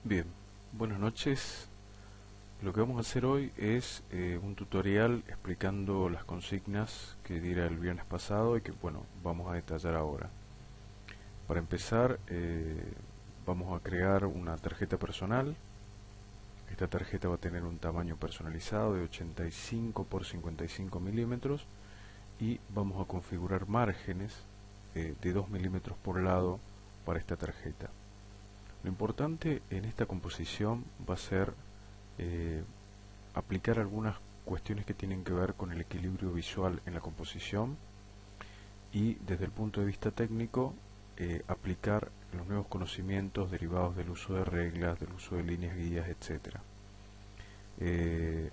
Bien, buenas noches. Lo que vamos a hacer hoy es un tutorial explicando las consignas que diera el viernes pasado y que, bueno, vamos a detallar ahora. Para empezar, vamos a crear una tarjeta personal. Esta tarjeta va a tener un tamaño personalizado de 85 por 55 milímetros y vamos a configurar márgenes de 2 milímetros por lado para esta tarjeta. Lo importante en esta composición va a ser aplicar algunas cuestiones que tienen que ver con el equilibrio visual en la composición y desde el punto de vista técnico aplicar los nuevos conocimientos derivados del uso de reglas, del uso de líneas guías, etcétera.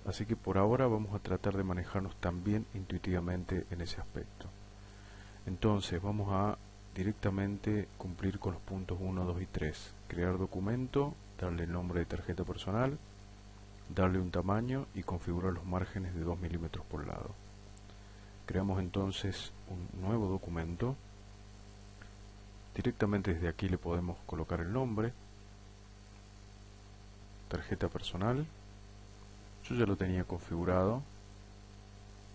Así que por ahora vamos a tratar de manejarnos también intuitivamente en ese aspecto. Entonces vamos a directamente cumplir con los puntos 1, 2 y 3. Crear documento, darle el nombre de tarjeta personal, darle un tamaño y configurar los márgenes de 2 milímetros por lado. Creamos entonces un nuevo documento. Directamente desde aquí le podemos colocar el nombre, tarjeta personal. Yo ya lo tenía configurado,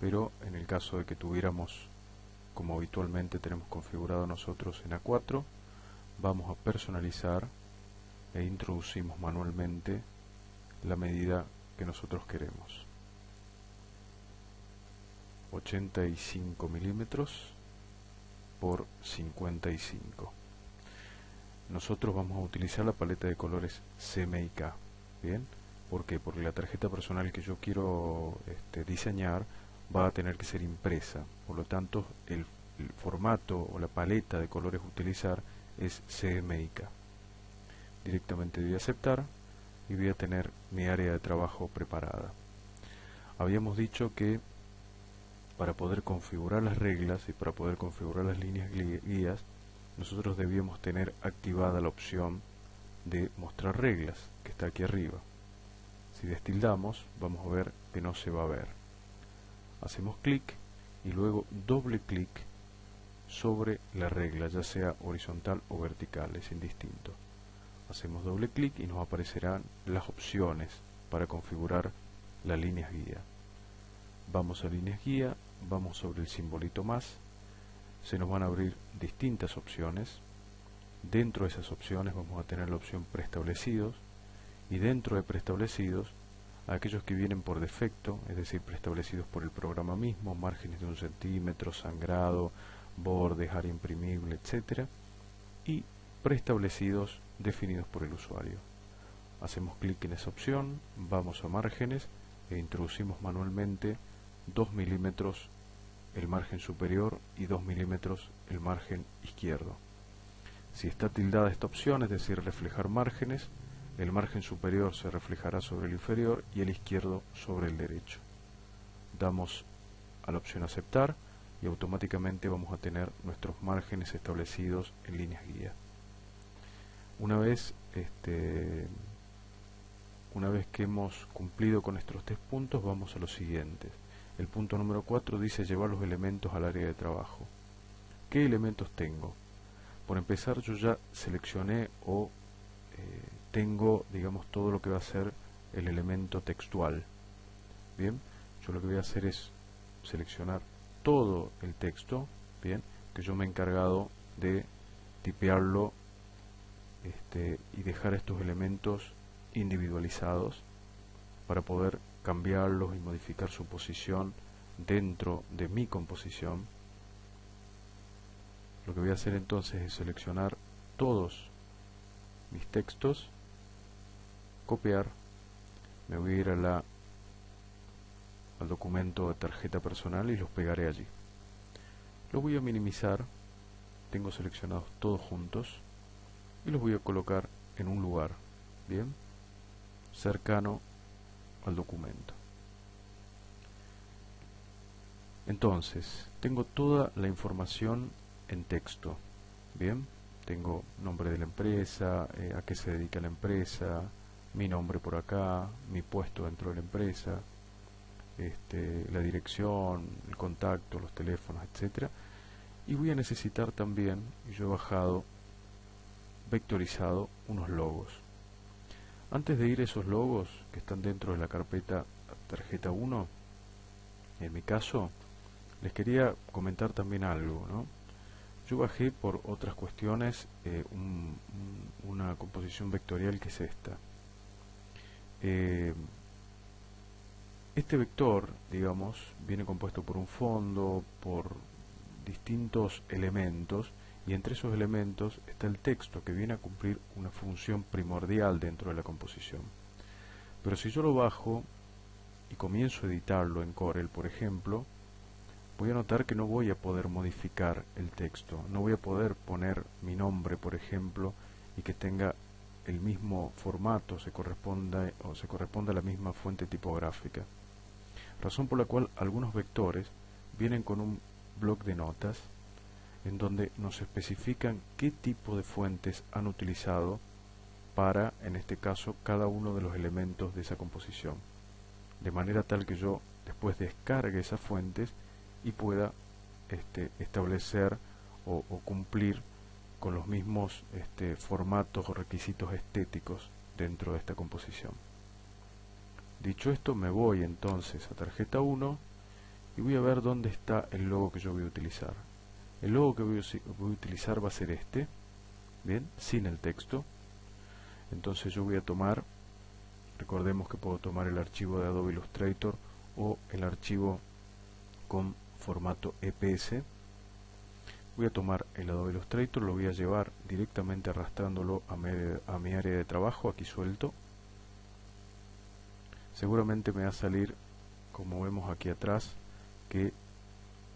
pero en el caso de que tuviéramos, como habitualmente tenemos configurado nosotros en A4, vamos a personalizar e introducimos manualmente la medida que nosotros queremos. 85 milímetros por 55. Nosotros vamos a utilizar la paleta de colores CMYK. ¿Bien? ¿Por qué? Porque la tarjeta personal que yo quiero diseñar va a tener que ser impresa. Por lo tanto, el formato o la paleta de colores a utilizar es CMYK. Directamente voy a aceptar y voy a tener mi área de trabajo preparada. Habíamos dicho que para poder configurar las reglas y para poder configurar las líneas guías, nosotros debíamos tener activada la opción de mostrar reglas, que está aquí arriba. Si destildamos, vamos a ver que no se va a ver. Hacemos clic y luego doble clic sobre la regla, ya sea horizontal o vertical, es indistinto. Hacemos doble clic y nos aparecerán las opciones para configurar las líneas guía. Vamos a líneas guía, vamos sobre el simbolito más, se nos van a abrir distintas opciones. Dentro de esas opciones vamos a tener la opción preestablecidos y dentro de preestablecidos aquellos que vienen por defecto, es decir, preestablecidos por el programa mismo, márgenes de 1 centímetro, sangrado, bordes, área imprimible, etcétera, y preestablecidos definidos por el usuario. Hacemos clic en esa opción, vamos a márgenes e introducimos manualmente 2 milímetros el margen superior y 2 milímetros el margen izquierdo. Si está tildada esta opción, es decir, reflejar márgenes, el margen superior se reflejará sobre el inferior y el izquierdo sobre el derecho. Damos a la opción aceptar y automáticamente vamos a tener nuestros márgenes establecidos en líneas guía. Una vez que hemos cumplido con nuestros 3 puntos, vamos a los siguientes. El punto número 4 dice llevar los elementos al área de trabajo. ¿Qué elementos tengo? Por empezar, yo ya seleccioné o tengo, digamos, todo lo que va a ser el elemento textual. Bien, yo lo que voy a hacer es seleccionar todo el texto, bien, que yo me he encargado de tipearlo y dejar estos elementos individualizados para poder cambiarlos y modificar su posición dentro de mi composición. Lo que voy a hacer entonces es seleccionar todos mis textos, copiar, me voy a ir al documento de tarjeta personal y los pegaré allí. Los voy a minimizar, tengo seleccionados todos juntos y los voy a colocar en un lugar, bien, cercano al documento. Entonces, tengo toda la información en texto, bien, tengo nombre de la empresa, a qué se dedica la empresa, mi nombre por acá, mi puesto dentro de la empresa, la dirección, el contacto, los teléfonos, etcétera. Y voy a necesitar también, y yo he bajado, vectorizado, unos logos. Antes de ir a esos logos que están dentro de la carpeta tarjeta 1, en mi caso, les quería comentar también algo, ¿no? Yo bajé por otras cuestiones una composición vectorial que es esta. Este vector, digamos, viene compuesto por un fondo, por distintos elementos, y entre esos elementos está el texto que viene a cumplir una función primordial dentro de la composición. Pero si yo lo bajo y comienzo a editarlo en Corel, por ejemplo, voy a notar que no voy a poder modificar el texto, no voy a poder poner mi nombre, por ejemplo, y que tenga el mismo formato, se corresponda a la misma fuente tipográfica. Razón por la cual algunos vectores vienen con un bloc de notas en donde nos especifican qué tipo de fuentes han utilizado para, en este caso, cada uno de los elementos de esa composición, de manera tal que yo después descargue esas fuentes y pueda establecer o cumplir con los mismos formatos o requisitos estéticos dentro de esta composición. Dicho esto, me voy entonces a tarjeta 1 y voy a ver dónde está el logo que yo voy a utilizar. El logo que voy a utilizar va a ser este, bien, sin el texto. Entonces yo voy a tomar, recordemos que puedo tomar el archivo de Adobe Illustrator o el archivo con formato EPS. Voy a tomar el Adobe Illustrator, lo voy a llevar directamente arrastrándolo a mi área de trabajo, aquí suelto. Seguramente me va a salir, como vemos aquí atrás, que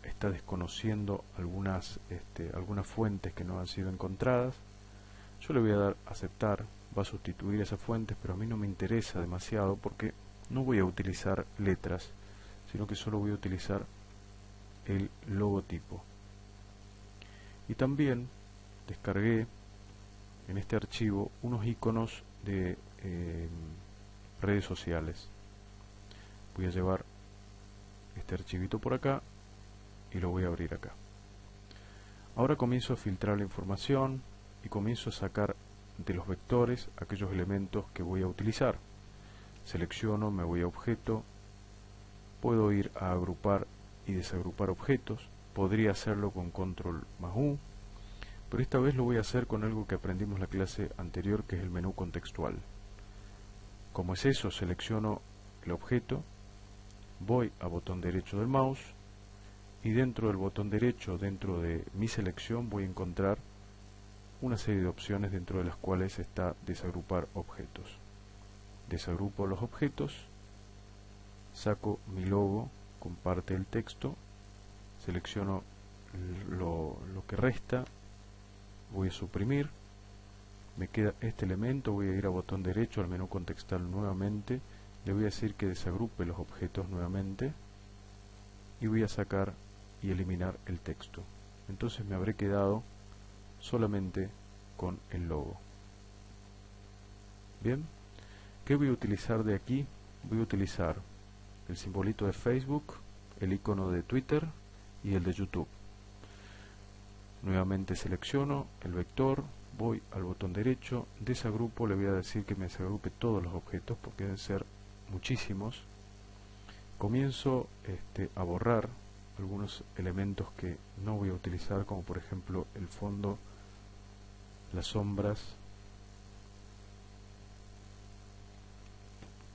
está desconociendo algunas fuentes que no han sido encontradas. Yo le voy a dar a aceptar, va a sustituir esas fuentes, pero a mí no me interesa demasiado porque no voy a utilizar letras, sino que solo voy a utilizar el logotipo. Y también descargué en este archivo unos iconos de redes sociales. Voy a llevar este archivito por acá y lo voy a abrir acá. Ahora comienzo a filtrar la información y comienzo a sacar de los vectores aquellos elementos que voy a utilizar. Selecciono, me voy a objeto, puedo ir a agrupar y desagrupar objetos, podría hacerlo con control más U, pero esta vez lo voy a hacer con algo que aprendimos en la clase anterior, que es el menú contextual. Como es eso, selecciono el objeto, voy a botón derecho del mouse y dentro del botón derecho, dentro de mi selección, voy a encontrar una serie de opciones dentro de las cuales está desagrupar objetos. Desagrupo los objetos, saco mi logo con parte del texto, selecciono lo que resta, voy a suprimir, me queda este elemento, voy a ir a botón derecho al menú contextual nuevamente, le voy a decir que desagrupe los objetos nuevamente y voy a sacar y eliminar el texto. Entonces me habré quedado solamente con el logo. Bien, ¿qué voy a utilizar de aquí? Voy a utilizar el simbolito de Facebook, el icono de Twitter y el de YouTube. Nuevamente selecciono el vector, voy al botón derecho, desagrupo, le voy a decir que me desagrupe todos los objetos porque deben ser muchísimos. Comienzo a borrar algunos elementos que no voy a utilizar, como por ejemplo el fondo, las sombras.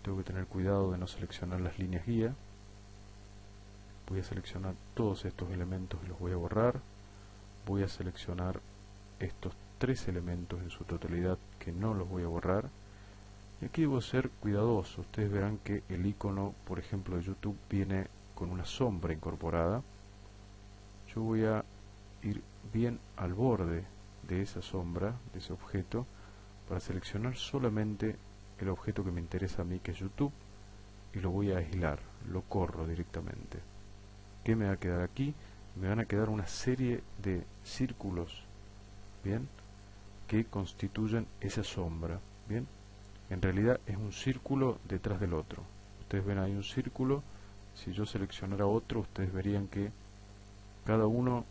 Tengo que tener cuidado de no seleccionar las líneas guía. Voy a seleccionar todos estos elementos y los voy a borrar. Voy a seleccionar estos tres elementos en su totalidad que no los voy a borrar. Y aquí debo ser cuidadoso. Ustedes verán que el icono, por ejemplo, de YouTube viene con una sombra incorporada. Yo voy a ir bien al borde de esa sombra, de ese objeto, para seleccionar solamente el objeto que me interesa a mí, que es YouTube, y lo voy a aislar, lo corro directamente. ¿Qué me va a quedar aquí? Me van a quedar una serie de círculos, bien, que constituyen esa sombra, bien. En realidad es un círculo detrás del otro. Ustedes ven ahí un círculo. Si yo seleccionara otro, ustedes verían que cada uno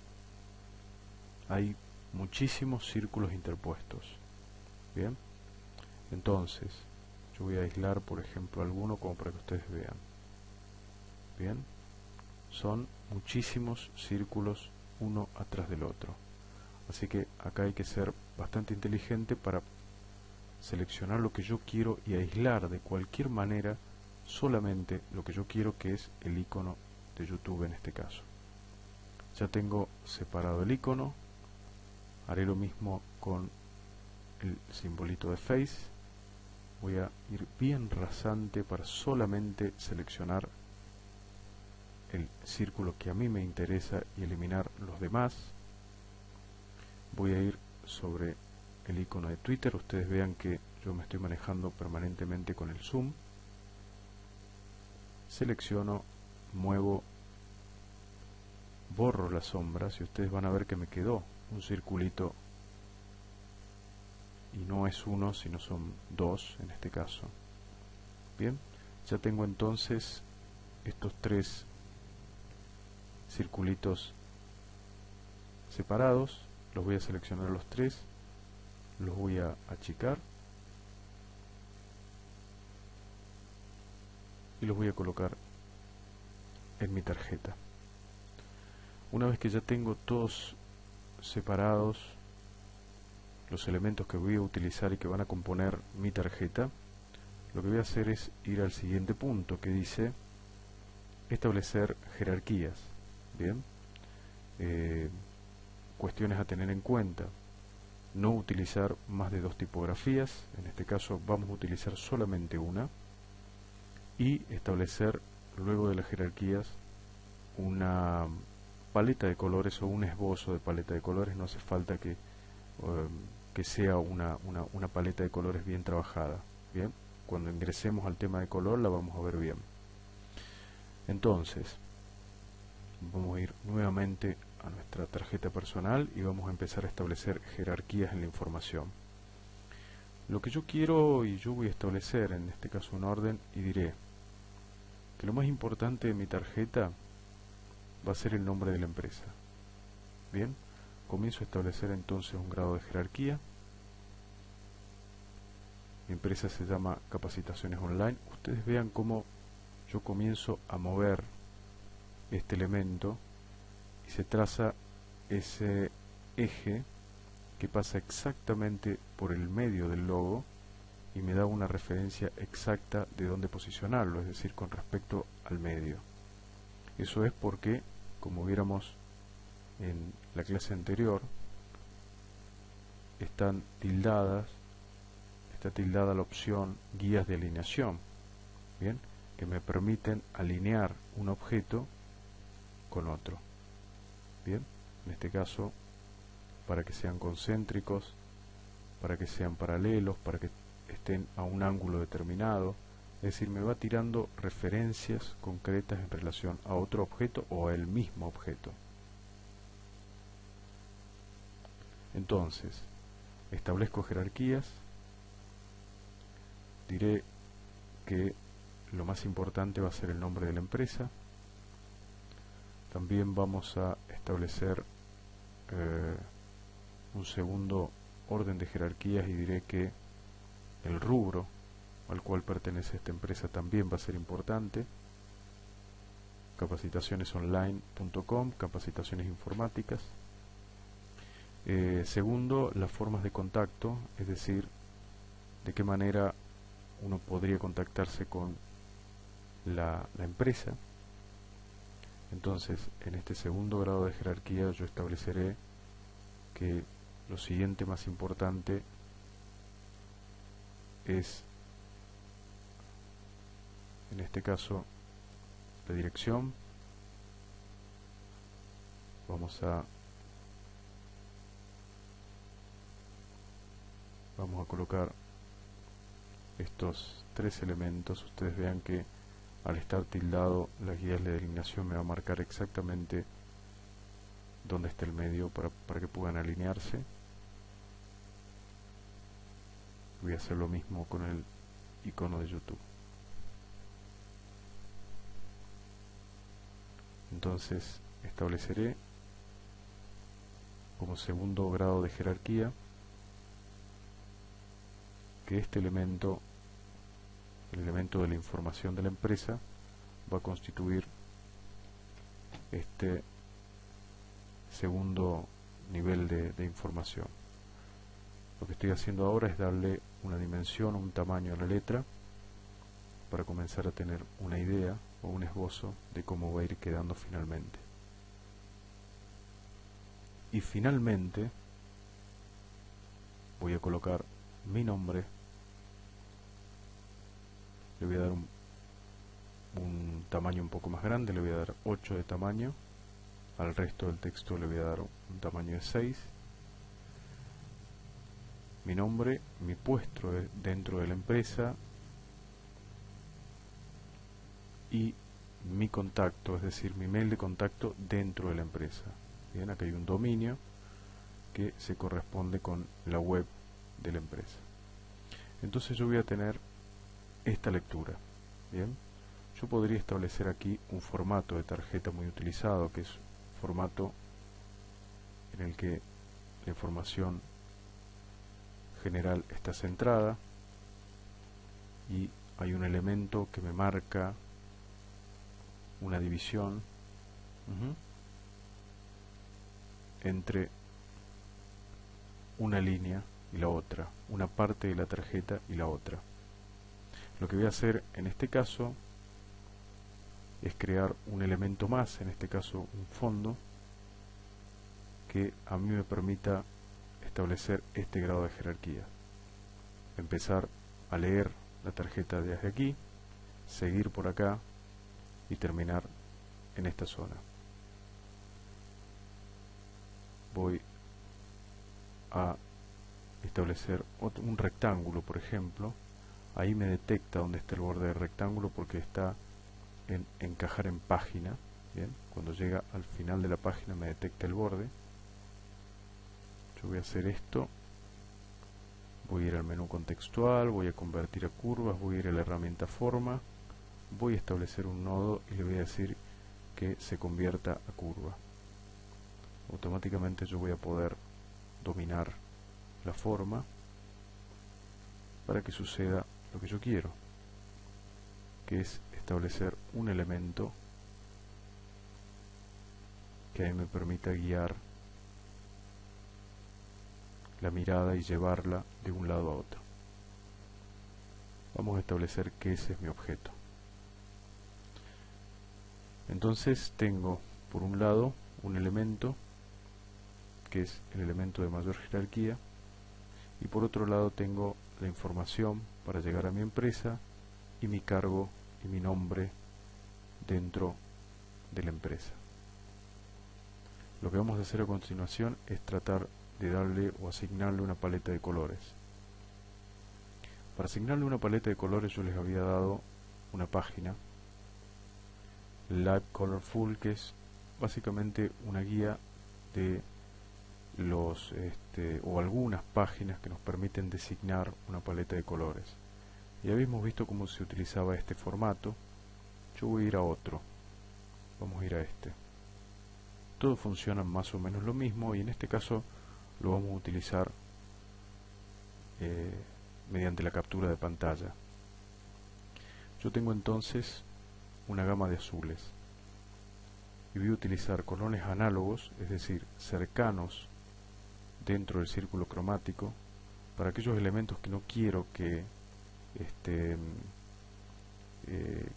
hay muchísimos círculos interpuestos. Bien, entonces Yo voy a aislar, por ejemplo, alguno como para que ustedes vean. Bien, son muchísimos círculos uno atrás del otro. Así que acá hay que ser bastante inteligente para seleccionar lo que yo quiero y aislar de cualquier manera solamente lo que yo quiero, que es el icono de YouTube en este caso. Ya tengo separado el icono. Haré lo mismo con el simbolito de Face. Voy a ir bien rasante para solamente seleccionar el círculo que a mí me interesa y eliminar los demás. Voy a ir sobre el icono de Twitter. Ustedes vean que yo me estoy manejando permanentemente con el zoom. Selecciono, muevo, borro las sombras y ustedes van a ver que me quedó un circulito, y no es uno sino son dos en este caso. Bien, ya tengo entonces estos tres circulitos separados. Los voy a seleccionar los tres, los voy a achicar y los voy a colocar en mi tarjeta. Una vez que ya tengo todos separados los elementos que voy a utilizar y que van a componer mi tarjeta, lo que voy a hacer es ir al siguiente punto que dice establecer jerarquías. Bien, cuestiones a tener en cuenta: no utilizar más de dos tipografías, en este caso vamos a utilizar solamente una, y establecer luego de las jerarquías una paleta de colores o un esbozo de paleta de colores. No hace falta que sea una paleta de colores bien trabajada. Bien, cuando ingresemos al tema de color la vamos a ver bien. Entonces vamos a ir nuevamente a nuestra tarjeta personal y vamos a empezar a establecer jerarquías en la información. Lo que yo quiero, y yo voy a establecer en este caso un orden, y diré que lo más importante de mi tarjeta va a ser el nombre de la empresa. Bien, comienzo a establecer entonces un grado de jerarquía. Mi empresa se llama Capacitaciones Online. Ustedes vean cómo yo comienzo a mover este elemento y se traza ese eje que pasa exactamente por el medio del logo y me da una referencia exacta de dónde posicionarlo, es decir, con respecto al medio. Eso es porque, como viéramos en la clase anterior, está tildada la opción guías de alineación, bien, que me permiten alinear un objeto con otro. Bien, en este caso, para que sean concéntricos, para que sean paralelos, para que estén a un ángulo determinado, es decir, me va tirando referencias concretas en relación a otro objeto o a el mismo objeto. Entonces, establezco jerarquías, diré que lo más importante va a ser el nombre de la empresa. También vamos a establecer un segundo orden de jerarquías y diré que el rubro al cual pertenece esta empresa también va a ser importante. Capacitacionesonline.com, capacitaciones informáticas. Segundo, las formas de contacto, es decir, de qué manera uno podría contactarse con la empresa. Entonces, en este segundo grado de jerarquía yo estableceré que lo siguiente más importante es, en este caso, la dirección. Vamos a colocar estos tres elementos. Ustedes vean que al estar tildado, las guías de alineación me va a marcar exactamente dónde está el medio para que puedan alinearse. Voy a hacer lo mismo con el icono de YouTube. Entonces estableceré como segundo grado de jerarquía que este elemento el elemento de la información de la empresa, va a constituir este segundo nivel de información. Lo que estoy haciendo ahora es darle una dimensión, un tamaño a la letra, para comenzar a tener una idea o un esbozo de cómo va a ir quedando finalmente. Y finalmente voy a colocar mi nombre, le voy a dar un tamaño un poco más grande, le voy a dar 8 de tamaño, al resto del texto le voy a dar un tamaño de 6. Mi nombre, mi puesto dentro de la empresa y mi contacto, es decir, mi mail de contacto dentro de la empresa. Bien, acá hay un dominio que se corresponde con la web de la empresa. Entonces yo voy a tener esta lectura. Bien, yo podría establecer aquí un formato de tarjeta muy utilizado, que es formato en el que la información general está centrada y hay un elemento que me marca una división entre una línea y la otra, una parte de la tarjeta y la otra. Lo que voy a hacer en este caso es crear un elemento más, en este caso un fondo, que a mí me permita establecer este grado de jerarquía. Empezar a leer la tarjeta desde aquí, seguir por acá y terminar en esta zona. Voy a establecer un rectángulo, por ejemplo. Ahí me detecta dónde está el borde del rectángulo porque está en encajar en página. Bien, cuando llega al final de la página me detecta el borde. Yo voy a hacer esto, voy a ir al menú contextual, voy a convertir a curvas, voy a ir a la herramienta forma, voy a establecer un nodo y le voy a decir que se convierta a curva. Automáticamente yo voy a poder dominar la forma para que suceda lo que yo quiero, que es establecer un elemento que a mí me permita guiar la mirada y llevarla de un lado a otro. Vamos a establecer que ese es mi objeto. Entonces tengo por un lado un elemento que es el elemento de mayor jerarquía y por otro lado tengo la información para llegar a mi empresa y mi cargo y mi nombre dentro de la empresa. Lo que vamos a hacer a continuación es tratar de darle o asignarle una paleta de colores. Para asignarle una paleta de colores yo les había dado una página, Live Colorful, que es básicamente una guía de los o algunas páginas que nos permiten designar una paleta de colores. Ya habíamos visto cómo se utilizaba este formato. Yo voy a ir a otro, vamos a ir a este. Todo funciona más o menos lo mismo y en este caso lo vamos a utilizar mediante la captura de pantalla. Yo tengo entonces una gama de azules y voy a utilizar colores análogos, es decir, cercanos dentro del círculo cromático, para aquellos elementos que no quiero que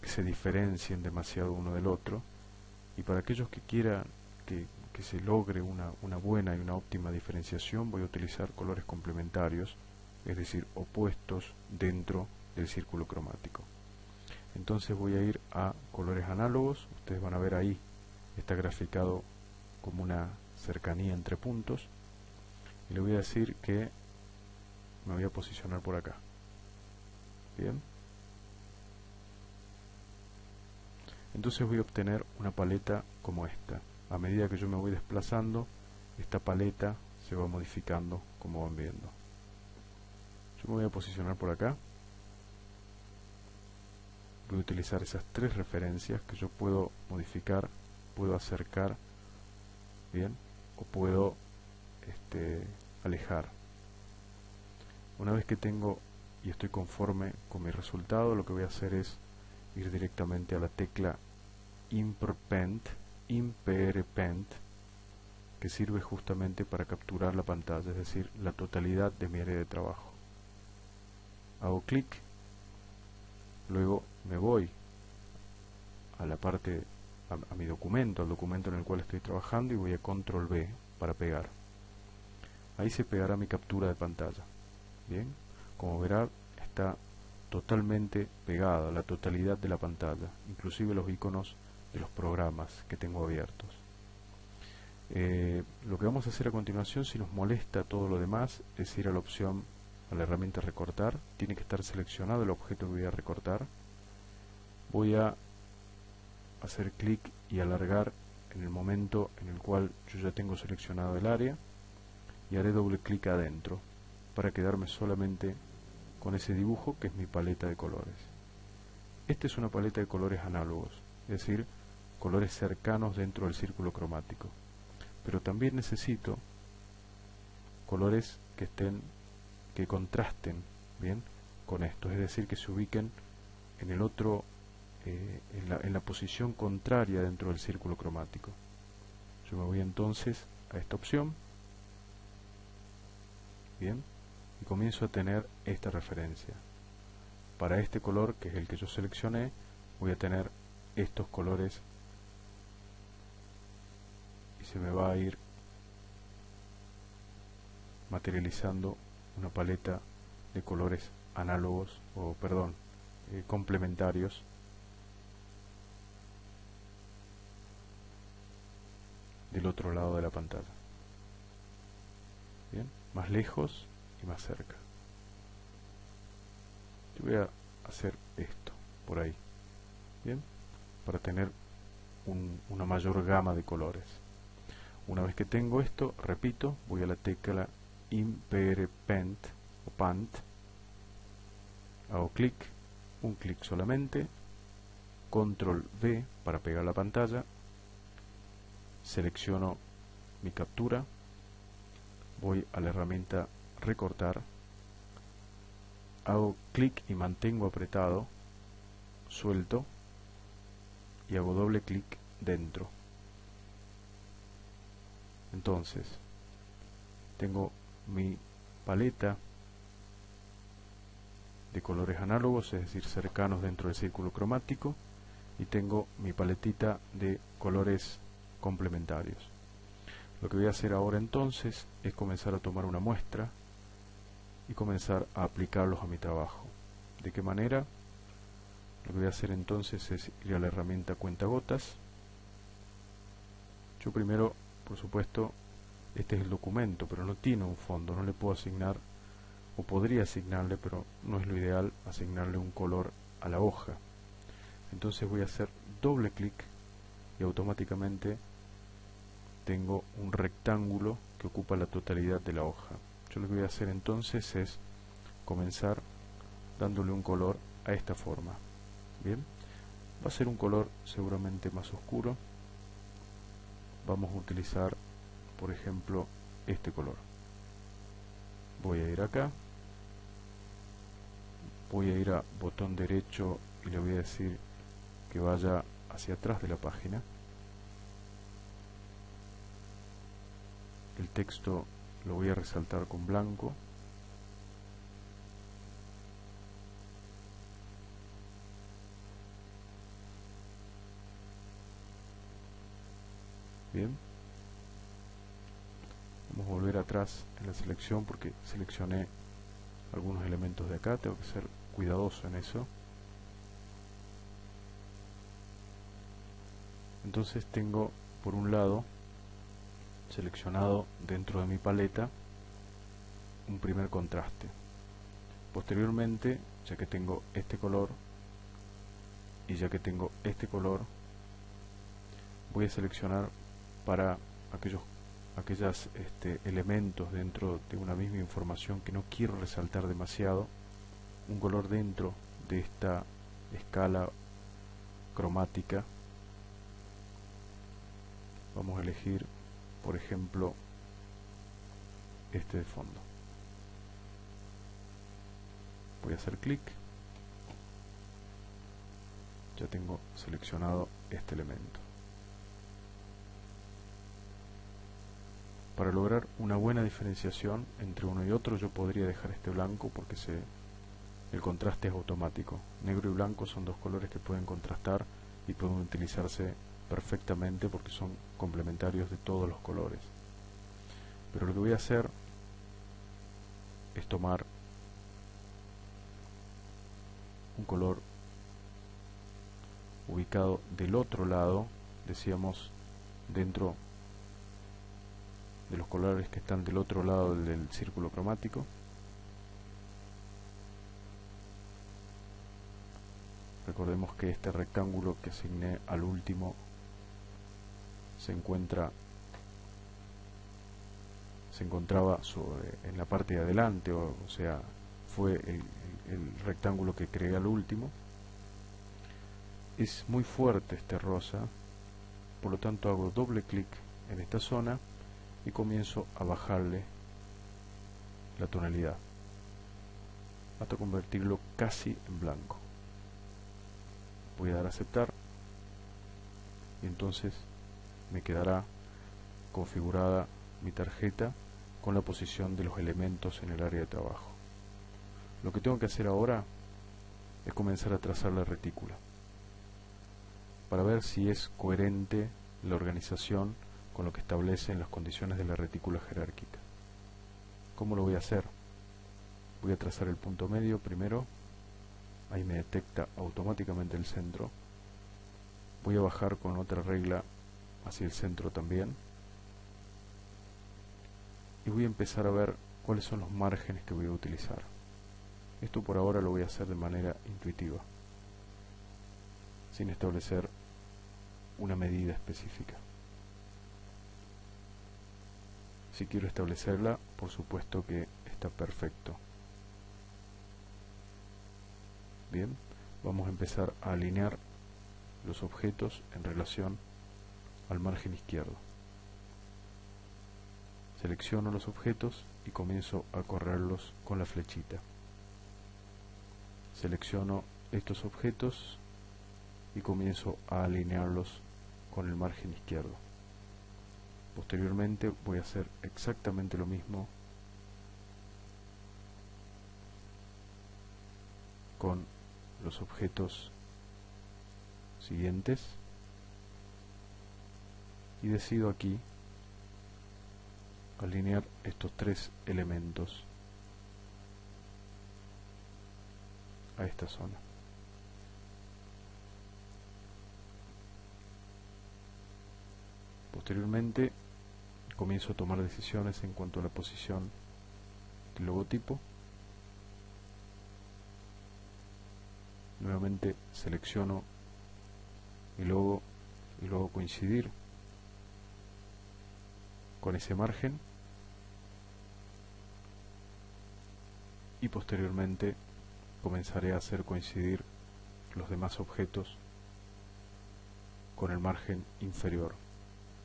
se diferencien demasiado uno del otro, y para aquellos que quieran que se logre una buena y una óptima diferenciación, voy a utilizar colores complementarios, es decir, opuestos dentro del círculo cromático. Entonces voy a ir a colores análogos, ustedes van a ver ahí, está graficado como una cercanía entre puntos, y le voy a decir que me voy a posicionar por acá. Bien. Entonces voy a obtener una paleta como esta. A medida que yo me voy desplazando, esta paleta se va modificando, como van viendo. Yo me voy a posicionar por acá. Voy a utilizar esas tres referencias que yo puedo modificar, puedo acercar, bien, o puedo alejar. Una vez que tengo y estoy conforme con mi resultado, lo que voy a hacer es ir directamente a la tecla Imperpent, que sirve justamente para capturar la pantalla, es decir, la totalidad de mi área de trabajo. Hago clic, luego me voy a la parte, a mi documento, al documento en el cual estoy trabajando, y voy a control V para pegar. Ahí se pegará mi captura de pantalla. Bien, como verá, está totalmente pegada la totalidad de la pantalla, inclusive los iconos de los programas que tengo abiertos. Lo que vamos a hacer a continuación, si nos molesta todo lo demás, es ir a la opción, a la herramienta recortar. Tiene que estar seleccionado el objeto que voy a recortar. Voy a hacer clic y alargar en el momento en el cual yo ya tengo seleccionado el área, y haré doble clic adentro para quedarme solamente con ese dibujo que es mi paleta de colores. Esta es una paleta de colores análogos, es decir, colores cercanos dentro del círculo cromático, pero también necesito colores que contrasten bien con esto, es decir, que se ubiquen en el otro, en la posición contraria dentro del círculo cromático. Yo me voy entonces a esta opción, bien, y comienzo a tener esta referencia. Para este color, que es el que yo seleccioné, voy a tener estos colores, y se me va a ir materializando una paleta de colores análogos, o perdón, complementarios, del otro lado de la pantalla. Bien, más lejos y más cerca. Yo voy a hacer esto por ahí, bien, para tener una mayor gama de colores. Una vez que tengo esto, repito, voy a la tecla Imperpent o Pant, hago clic, un clic solamente, control V para pegar la pantalla, selecciono mi captura, voy a la herramienta recortar, hago clic y mantengo apretado, suelto y hago doble clic dentro. Entonces tengo mi paleta de colores análogos, es decir, cercanos dentro del círculo cromático, y tengo mi paletita de colores complementarios. Lo que voy a hacer ahora entonces es comenzar a tomar una muestra y comenzar a aplicarlos a mi trabajo. ¿De qué manera? Lo que voy a hacer entonces es ir a la herramienta cuentagotas. Yo primero, por supuesto, este es el documento, pero no tiene un fondo, no le puedo asignar, o podría asignarle, pero no es lo ideal asignarle un color a la hoja. Entonces voy a hacer doble clic y automáticamente tengo un rectángulo que ocupa la totalidad de la hoja. Yo lo que voy a hacer entonces es comenzar dándole un color a esta forma. Bien, va a ser un color seguramente más oscuro. Vamos a utilizar, por ejemplo, este color. Voy a ir acá, voy a ir a botón derecho y le voy a decir que vaya hacia atrás de la página. El texto lo voy a resaltar con blanco. Bien, vamos a volver atrás en la selección porque seleccioné algunos elementos de acá, tengo que ser cuidadoso en eso. Entonces tengo por un lado seleccionado dentro de mi paleta un primer contraste. Posteriormente, ya que tengo este color y ya que tengo este color, voy a seleccionar para aquellos elementos dentro de una misma información que no quiero resaltar demasiado, un color dentro de esta escala cromática. Vamos a elegir, por ejemplo, este de fondo. Voy a hacer clic. Ya tengo seleccionado este elemento. Para lograr una buena diferenciación entre uno y otro, yo podría dejar este blanco porque el contraste es automático. Negro y blanco son dos colores que pueden contrastar y pueden utilizarse perfectamente porque son complementarios de todos los colores. Pero lo que voy a hacer es tomar un color ubicado del otro lado, decíamos, dentro de los colores que están del otro lado del círculo cromático. Recordemos que este rectángulo que asigné al último se encontraba en la parte de adelante, o sea, fue el rectángulo que creé al último. Es muy fuerte este rosa, por lo tanto hago doble clic en esta zona y comienzo a bajarle la tonalidad hasta convertirlo casi en blanco. Voy a dar a aceptar y entonces me quedará configurada mi tarjeta con la posición de los elementos en el área de trabajo. Lo que tengo que hacer ahora es comenzar a trazar la retícula para ver si es coherente la organización con lo que establecen las condiciones de la retícula jerárquica. ¿Cómo lo voy a hacer? Voy a trazar el punto medio primero. Ahí me detecta automáticamente el centro. Voy a bajar con otra regla hacia el centro también. Y voy a empezar a ver cuáles son los márgenes que voy a utilizar. Esto por ahora lo voy a hacer de manera intuitiva, sin establecer una medida específica. Si quiero establecerla, por supuesto que está perfecto. Bien, vamos a empezar a alinear los objetos en relación al margen izquierdo. Selecciono los objetos y comienzo a correrlos con la flechita. Selecciono estos objetos y comienzo a alinearlos con el margen izquierdo. Posteriormente voy a hacer exactamente lo mismo con los objetos siguientes y decido aquí alinear estos tres elementos a esta zona. Posteriormente comienzo a tomar decisiones en cuanto a la posición del logotipo. Nuevamente selecciono el logo y lo hago coincidir con ese margen y posteriormente comenzaré a hacer coincidir los demás objetos con el margen inferior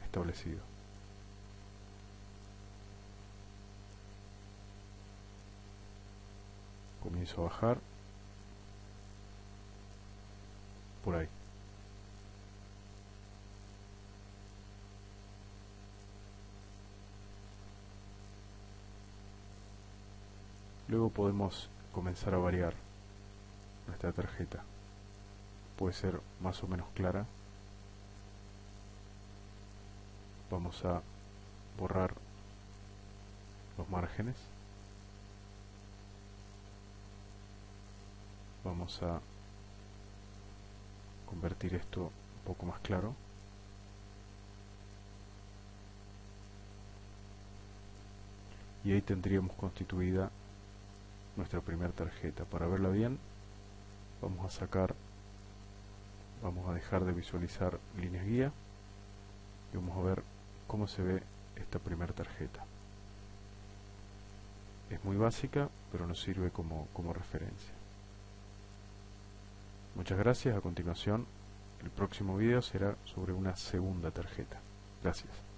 establecido. Comienzo a bajar por ahí. Luego podemos comenzar a variar nuestra tarjeta. Puede ser más o menos clara. Vamos a borrar los márgenes. Vamos a convertir esto un poco más claro. Y ahí tendríamos constituida nuestra primera tarjeta. Para verla bien, vamos a dejar de visualizar líneas guía y vamos a ver cómo se ve esta primera tarjeta. Es muy básica, pero nos sirve como referencia. Muchas gracias. A continuación, el próximo video será sobre una segunda tarjeta. Gracias.